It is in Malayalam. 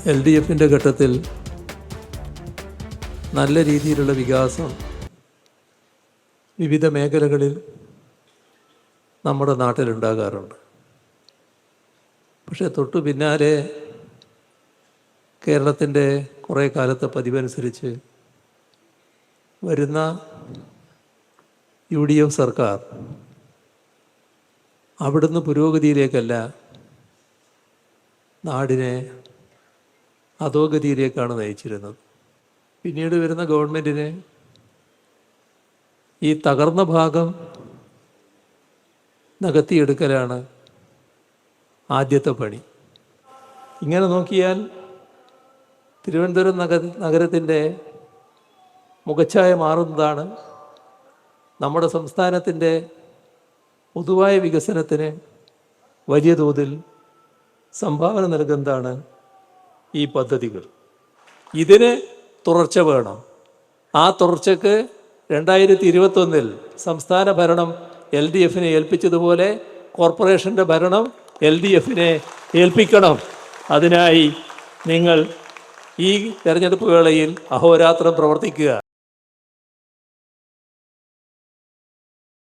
LDFിൻ്റെ ഘട്ടത്തിൽ നല്ല രീതിയിലുള്ള വികാസം വിവിധ മേഖലകളിൽ നമ്മുടെ നാട്ടിലുണ്ടാകാറുണ്ട്. പക്ഷേ തൊട്ടു പിന്നാലെ കേരളത്തിൻ്റെ കുറേ കാലത്തെ പതിവനുസരിച്ച് വരുന്ന UDF സർക്കാർ അവിടുന്ന് പുരോഗതിയിലേക്കല്ല, നാടിനെ അധോഗതിയിലേക്കാണ് നയിച്ചിരുന്നത്. പിന്നീട് വരുന്ന ഗവൺമെൻറ്റിന് ഈ തകർന്ന ഭാഗം നികത്തിയെടുക്കലാണ് ആദ്യത്തെ പണി. ഇങ്ങനെ നോക്കിയാൽ തിരുവനന്തപുരം നഗരത്തിൻ്റെ മുഖച്ഛായ മാറുന്നതാണ്. നമ്മുടെ സംസ്ഥാനത്തിൻ്റെ പൊതുവായ വികസനത്തിന് വലിയ തോതിൽ സംഭാവന നൽകുന്നതാണ് ഈ പദ്ധതികൾ. ഇതിന് തുടർച്ച വേണം. ആ തുടർച്ചയ്ക്ക് 2021 സംസ്ഥാന ഭരണം LDFിനെ ഏൽപ്പിച്ചതുപോലെ കോർപ്പറേഷൻ്റെ ഭരണം LDFിനെ ഏൽപ്പിക്കണം. അതിനായി നിങ്ങൾ ഈ തെരഞ്ഞെടുപ്പ് വേളയിൽ അഹോരാത്രം പ്രവർത്തിക്കുക.